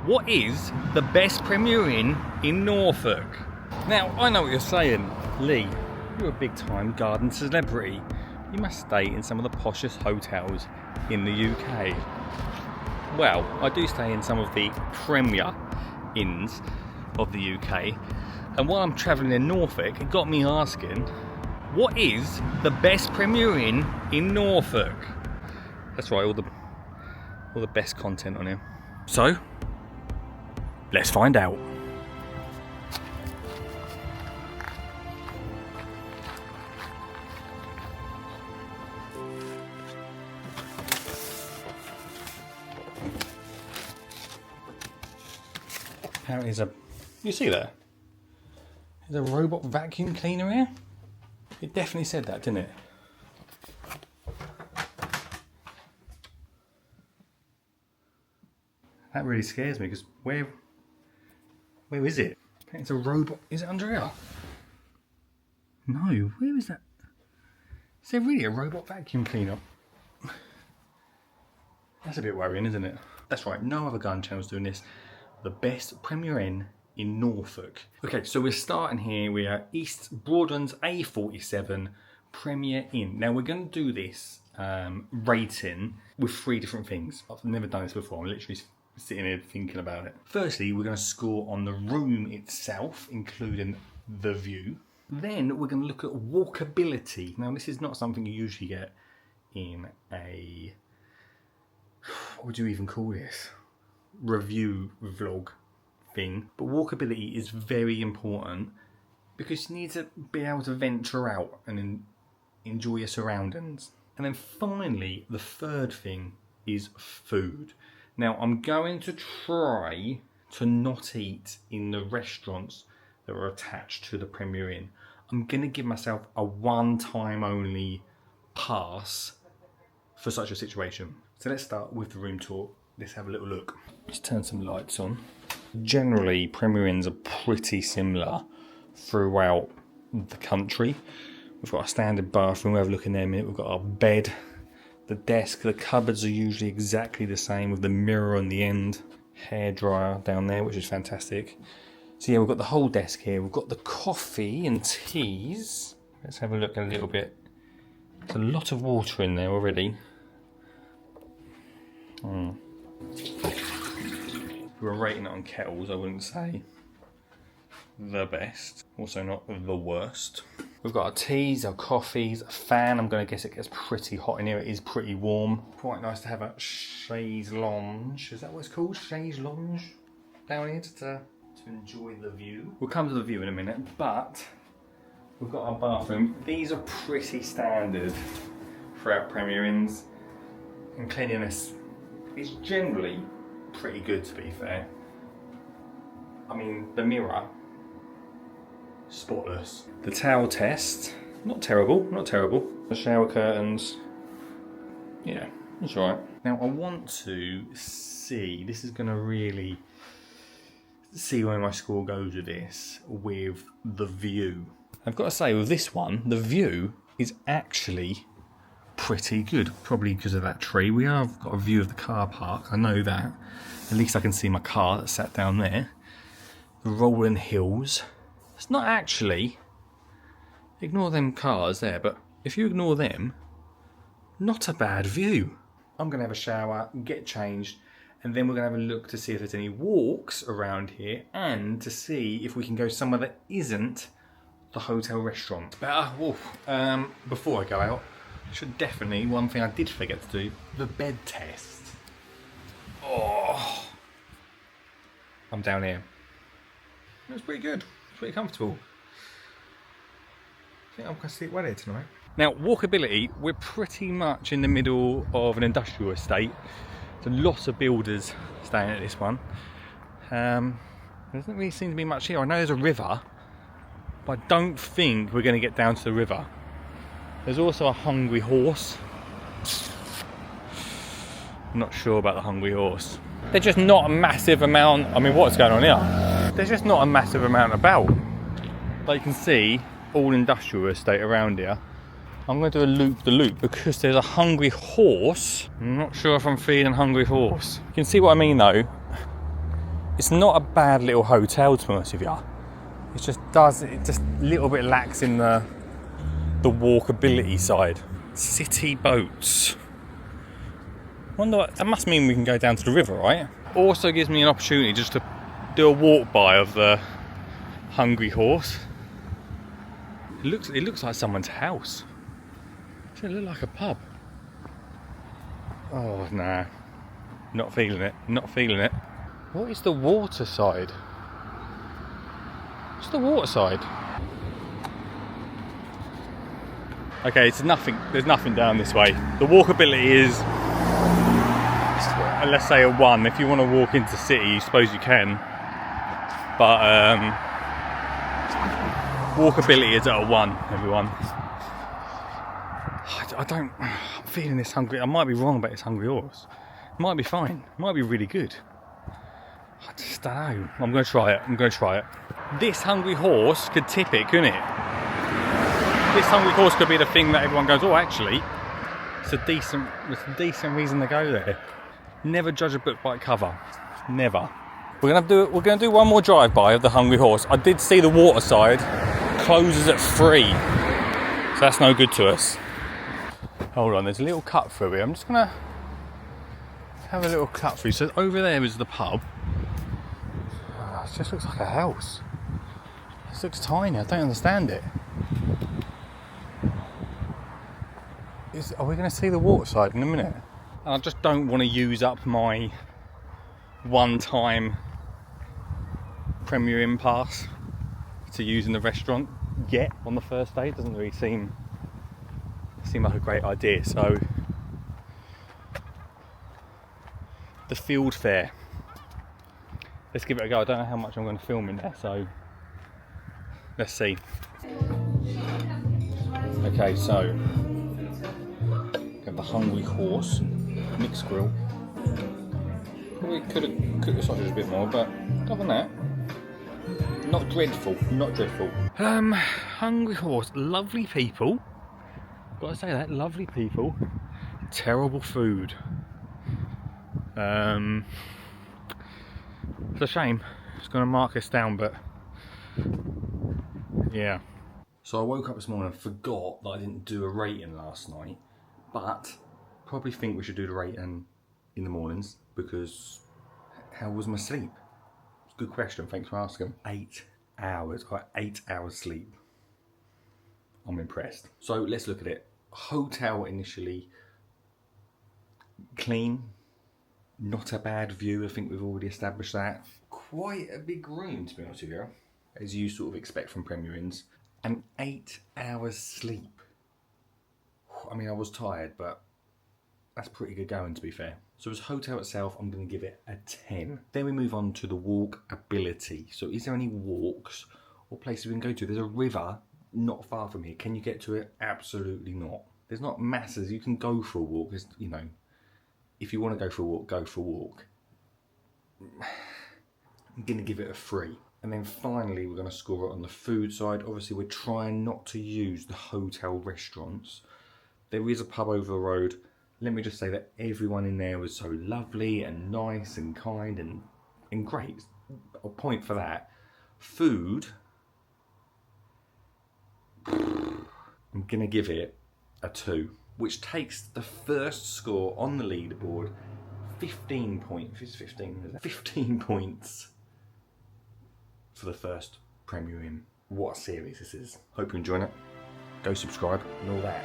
What is the best Premier Inn in Norfolk? Now, I know what you're saying. Lee, you're a big time garden celebrity. You must stay in some of the poshest hotels in the UK. Well, I do stay in some of the Premier Inns of the UK. And while I'm travelling in Norfolk, it got me asking, what is the best Premier Inn in Norfolk? That's right, all the best content on here. So, let's find out. Apparently you see that? There's a robot vacuum cleaner here? It definitely said that, didn't it? That really scares me because where is it? It's a robot. Is it under here? No, where is that? Is there really a robot vacuum cleaner? That's a bit worrying, isn't it? That's right, no other gun channel's doing this. The best Premier Inn in Norfolk. Okay, so we're starting here. We are East Broadlands A47 Premier Inn. Now we're going to do this rating with 3 different things. I've never done this before. I'm literally sitting here thinking about it. Firstly, we're going to score on the room itself, including the view. Then we're going to look at walkability. Now this is not something you usually get in a, what would you even call this? Review vlog thing. But walkability is very important because you need to be able to venture out and enjoy your surroundings. And then finally, the third thing is food. Now, I'm going to try to not eat in the restaurants that are attached to the Premier Inn. I'm going to give myself a one-time only pass for such a situation. So let's start with the room tour. Let's have a little look. Let's turn some lights on. Generally, Premier Inns are pretty similar throughout the country. We've got a standard bathroom. We'll have a look in there in a minute. We've got our bed. The desk, the cupboards are usually exactly the same with the mirror on the end. Hairdryer down there, which is fantastic. So yeah, we've got the whole desk here. We've got the coffee and teas. Let's have a look a little bit. There's a lot of water in there already. If we were rating it on kettles, I wouldn't say the best. Also not the worst. We've got our teas, our coffees, a fan. I'm going to guess it gets pretty hot in here. It is pretty warm. Quite nice to have a chaise lounge. Is that what it's called? Chaise lounge? Down here to enjoy the view. We'll come to the view in a minute, but we've got our bathroom. These are pretty standard throughout Premier Inns. And cleanliness is generally pretty good, to be fair. I mean, the mirror, spotless. The towel test, not terrible, not terrible. The shower curtains, yeah, it's alright. Now I want to see, this is going to really see where my score goes with this, with the view. I've got to say, with this one, the view is actually pretty good. Probably because of that tree. We have got a view of the car park, I know that. At least I can see my car that's sat down there. The rolling hills. It's not actually, ignore them cars there, but if you ignore them, not a bad view. I'm going to have a shower, get changed, and then we're going to have a look to see if there's any walks around here and to see if we can go somewhere that isn't the hotel restaurant. But before I go out, I should definitely, one thing I did forget to do, the bed test. Oh, I'm down here. It was pretty good. Pretty comfortable. I think I'm going to sleep well here tonight. Now, walkability, we're pretty much in the middle of an industrial estate. There's lots of builders staying at this one. There doesn't really seem to be much here. I know there's a river, but I don't think we're going to get down to the river. There's also a hungry horse. I'm not sure about the hungry horse. There's just not a massive amount. I mean, what's going on here? There's just not a massive amount about. Like you can see, all industrial estate around here. I'm going to do a loop-the-loop because there's a hungry horse. I'm not sure if I'm feeding hungry horse. You can see what I mean though. It's not a bad little hotel, to be honest with you. It just a little bit lacks in the walkability side. City boats. Wonder what, that must mean we can go down to the river, right? Also gives me an opportunity just to do a walk by of the Hungry Horse. It looks like someone's house. Does it look like a pub? Oh nah, not feeling it. Not feeling it. What is the water side? What's the water side? Okay, it's nothing. There's nothing down this way. The walkability is, let's say, a 1. If you want to walk into the city, you suppose you can. But walkability is at a 1, everyone. I'm feeling this hungry. I might be wrong about this Hungry Horse. It might be fine. It might be really good. I just don't know. I'm going to try it. This Hungry Horse could tip it, couldn't it? This Hungry Horse could be the thing that everyone goes, oh, actually, it's a decent reason to go there. Never judge a book by its cover. Never. We're gonna do one more drive-by of the Hungry Horse. I did see the water side closes at 3, so that's no good to us. Hold on, there's a little cut through here. I'm just gonna have a little cut through. So over there is the pub. Oh, it just looks like a house. This looks tiny. I don't understand it. Are we going to see the water side in a minute? And I just don't want to use up my one-time Premier Inn pass to use in the restaurant yet on the first day. It doesn't really seem like a great idea. So the field fair. Let's give it a go. I don't know how much I'm going to film in there, so let's see. Okay, so got the Hungry Horse mixed grill. Probably could have cooked the sausage a bit more, but other than that, not dreadful. Hungry Horse, lovely people. Gotta say that, lovely people. Terrible food. It's a shame. It's going to mark us down, but yeah. So I woke up this morning and forgot that I didn't do a rating last night, but probably think we should do the rating in the mornings, because how was my sleep? It's a good question, thanks for asking. 8 hours. I got 8 hours sleep. I'm impressed. So let's look at it. Hotel initially, clean, not a bad view. I think we've already established that. Quite a big room, to be honest with you, as you sort of expect from Premier Inns. And 8 hours sleep. I mean, I was tired, but that's pretty good going, to be fair. So as hotel itself, I'm going to give it a 10. Then we move on to the walkability. So is there any walks or places we can go to? There's a river not far from here. Can you get to it? Absolutely not. There's not masses. You can go for a walk. There's, you know, if you want to go for a walk, go for a walk. I'm going to give it a 3. And then finally, we're going to score it on the food side. Obviously, we're trying not to use the hotel restaurants. There is a pub over the road. Let me just say that everyone in there was so lovely and nice and kind and great. A point for that. Food, I'm going to give it a 2, which takes the first score on the leaderboard 15 points. If it's 15, is it? 15 points for the first Premier Inn. What a series this is. Hope you're enjoying it. Go subscribe and all that.